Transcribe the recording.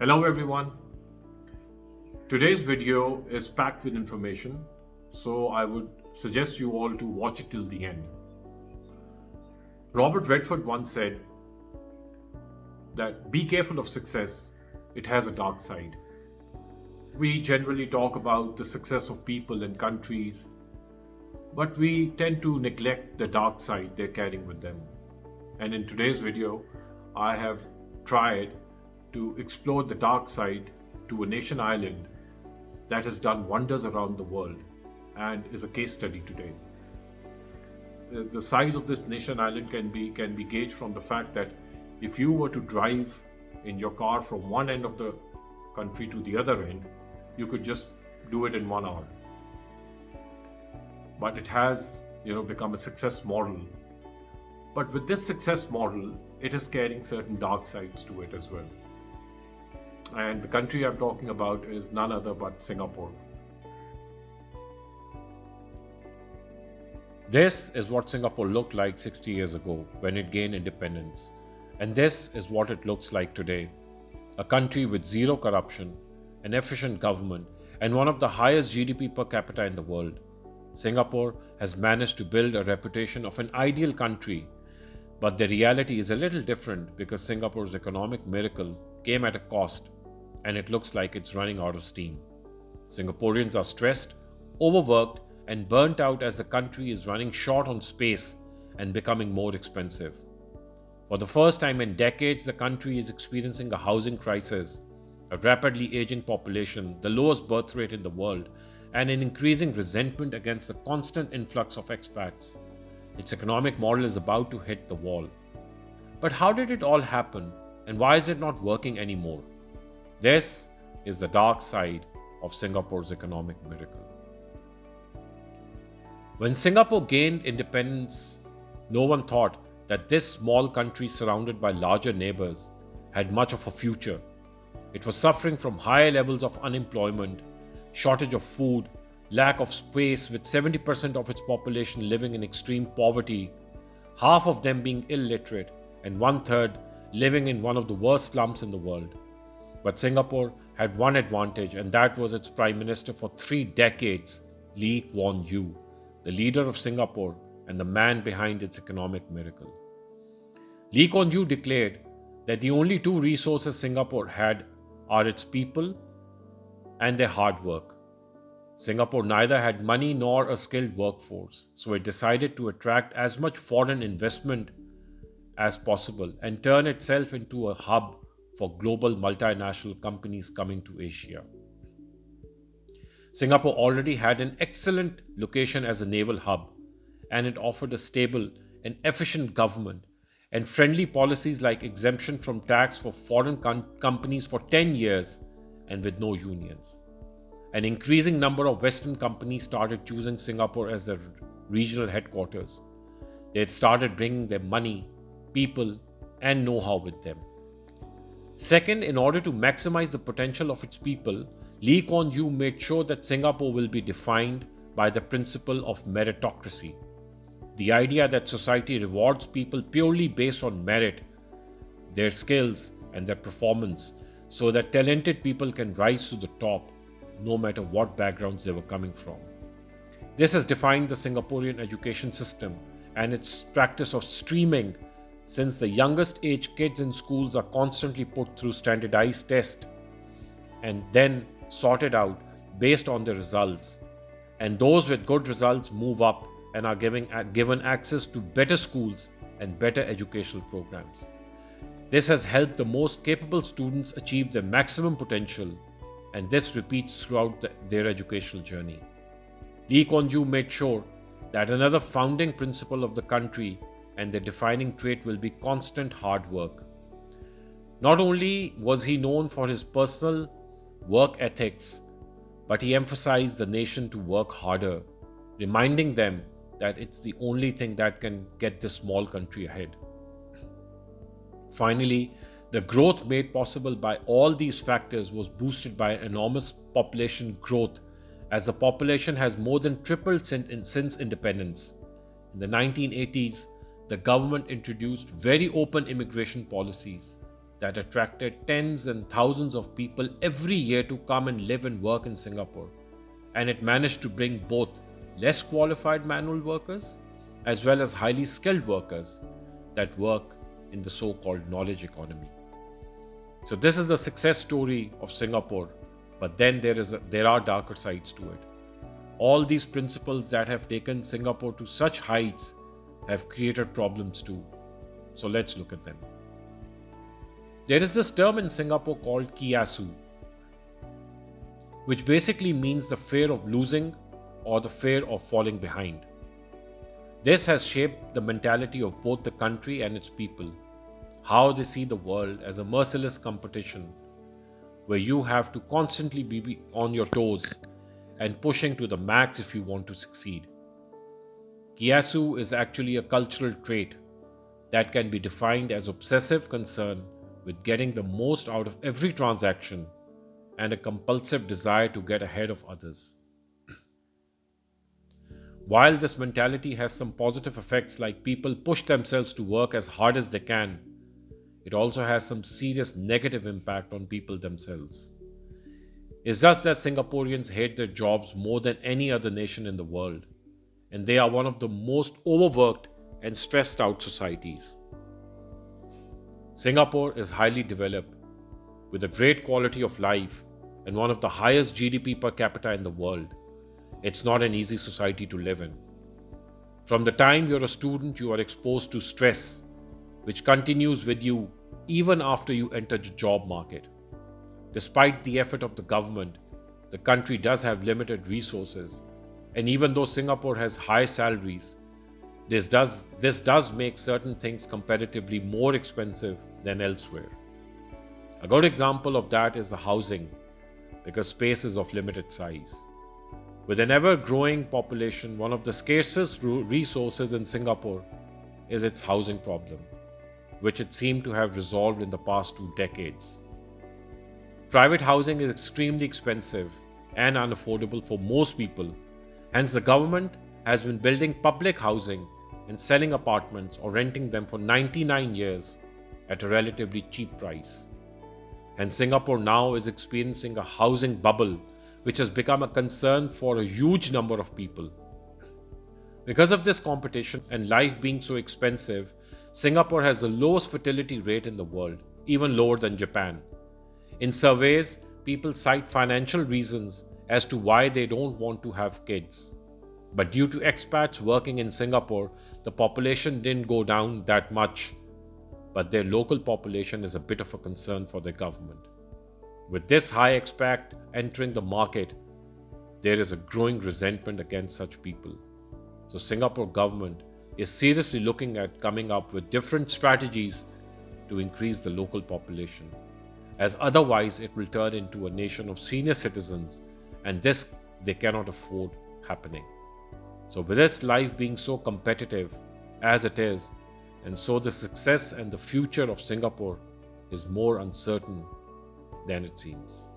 Hello everyone. Today's video is packed with information, so I would suggest you all to watch it till the end. Robert Redford once said that be careful of success, it has a dark side. We generally talk about the success of people and countries, but we tend to neglect the dark side they're carrying with them. And in today's video, I have tried to explore the dark side to a nation island that has done wonders around the world and is a case study today. The size of this nation island can be gauged from the fact that if you were to drive in your car from one end of the country to the other end, you could just do it in 1 hour. But it has, become a success model. But with this success model, it is carrying certain dark sides to it as well. And the country I'm talking about is none other but Singapore. This is what Singapore looked like 60 years ago when it gained independence. And this is what it looks like today. A country with zero corruption, an efficient government, and one of the highest GDP per capita in the world. Singapore has managed to build a reputation of an ideal country, but the reality is a little different because Singapore's economic miracle came at a cost, and it looks like it's running out of steam. Singaporeans are stressed, overworked, and burnt out as the country is running short on space and becoming more expensive. For the first time in decades, the country is experiencing a housing crisis, a rapidly aging population, the lowest birth rate in the world, and an increasing resentment against the constant influx of expats. Its economic model is about to hit the wall. But how did it all happen, and why is it not working anymore? This is the dark side of Singapore's economic miracle. When Singapore gained independence, no one thought that this small country surrounded by larger neighbors had much of a future. It was suffering from high levels of unemployment, shortage of food, lack of space, with 70% of its population living in extreme poverty, half of them being illiterate, and 1/3 living in one of the worst slums in the world. But Singapore had one advantage, and that was its Prime Minister for 3 decades, Lee Kuan Yew, the leader of Singapore and the man behind its economic miracle. Lee Kuan Yew declared that the only two resources Singapore had are its people and their hard work. Singapore neither had money nor a skilled workforce, so it decided to attract as much foreign investment as possible and turn itself into a hub for global multinational companies coming to Asia. Singapore already had an excellent location as a naval hub, and it offered a stable and efficient government and friendly policies like exemption from tax for foreign companies for 10 years and with no unions. An increasing number of Western companies started choosing Singapore as their regional headquarters. They had started bringing their money, people, and know-how with them. Second, in order to maximize the potential of its people, Lee Kuan Yew made sure that Singapore will be defined by the principle of meritocracy. The idea that society rewards people purely based on merit, their skills, and their performance, so that talented people can rise to the top, no matter what backgrounds they were coming from. This has defined the Singaporean education system and its practice of streaming, since the youngest age kids in schools are constantly put through standardized tests and then sorted out based on their results. And those with good results move up and are given access to better schools and better educational programs. This has helped the most capable students achieve their maximum potential, and this repeats throughout their educational journey. Lee Kuan Yew made sure that another founding principle of the country and their defining trait will be constant hard work. Not only was he known for his personal work ethics, but he emphasized the nation to work harder, reminding them that it's the only thing that can get this small country ahead. Finally, the growth made possible by all these factors was boosted by enormous population growth, as the population has more than tripled since independence. In the 1980s, the government introduced very open immigration policies. that attracted tens and thousands of people every year to come and live and work in Singapore. And it managed to bring both less qualified manual workers as well as highly skilled workers that work in the so-called knowledge economy. So this is the success story of Singapore, but then there are darker sides to it. All these principles that have taken Singapore to such heights have created problems too. So let's look at them. There is this term in Singapore called kiasu, which basically means the fear of losing or the fear of falling behind. This has shaped the mentality of both the country and its people, how they see the world as a merciless competition where you have to constantly be on your toes and pushing to the max if you want to succeed. Kiasu is actually a cultural trait that can be defined as obsessive concern with getting the most out of every transaction and a compulsive desire to get ahead of others. While this mentality has some positive effects like people push themselves to work as hard as they can, it also has some serious negative impact on people themselves. It's just that Singaporeans hate their jobs more than any other nation in the world, and they are one of the most overworked and stressed out societies. Singapore is highly developed, with a great quality of life and one of the highest GDP per capita in the world. It's not an easy society to live in. From the time you're a student, you are exposed to stress, which continues with you even after you enter the job market. Despite the effort of the government, the country does have limited resources, and even though Singapore has high salaries, this does make certain things comparatively more expensive than elsewhere. A good example of that is the housing, because space is of limited size. With an ever-growing population, one of the scarcest resources in Singapore is its housing problem, which it seemed to have resolved in the past 2 decades. Private housing is extremely expensive and unaffordable for most people. Hence, the government has been building public housing and selling apartments or renting them for 99 years at a relatively cheap price. And Singapore now is experiencing a housing bubble, which has become a concern for a huge number of people. Because of this competition and life being so expensive, Singapore has the lowest fertility rate in the world, even lower than Japan. In surveys, people cite financial reasons as to why they don't want to have kids. But due to expats working in Singapore, the population didn't go down that much. But their local population is a bit of a concern for their government. With this high expat entering the market, there is a growing resentment against such people. So Singapore government is seriously looking at coming up with different strategies to increase the local population, as otherwise it will turn into a nation of senior citizens, and this they cannot afford happening. So with its life being so competitive as it is, and so the success and the future of Singapore is more uncertain than it seems.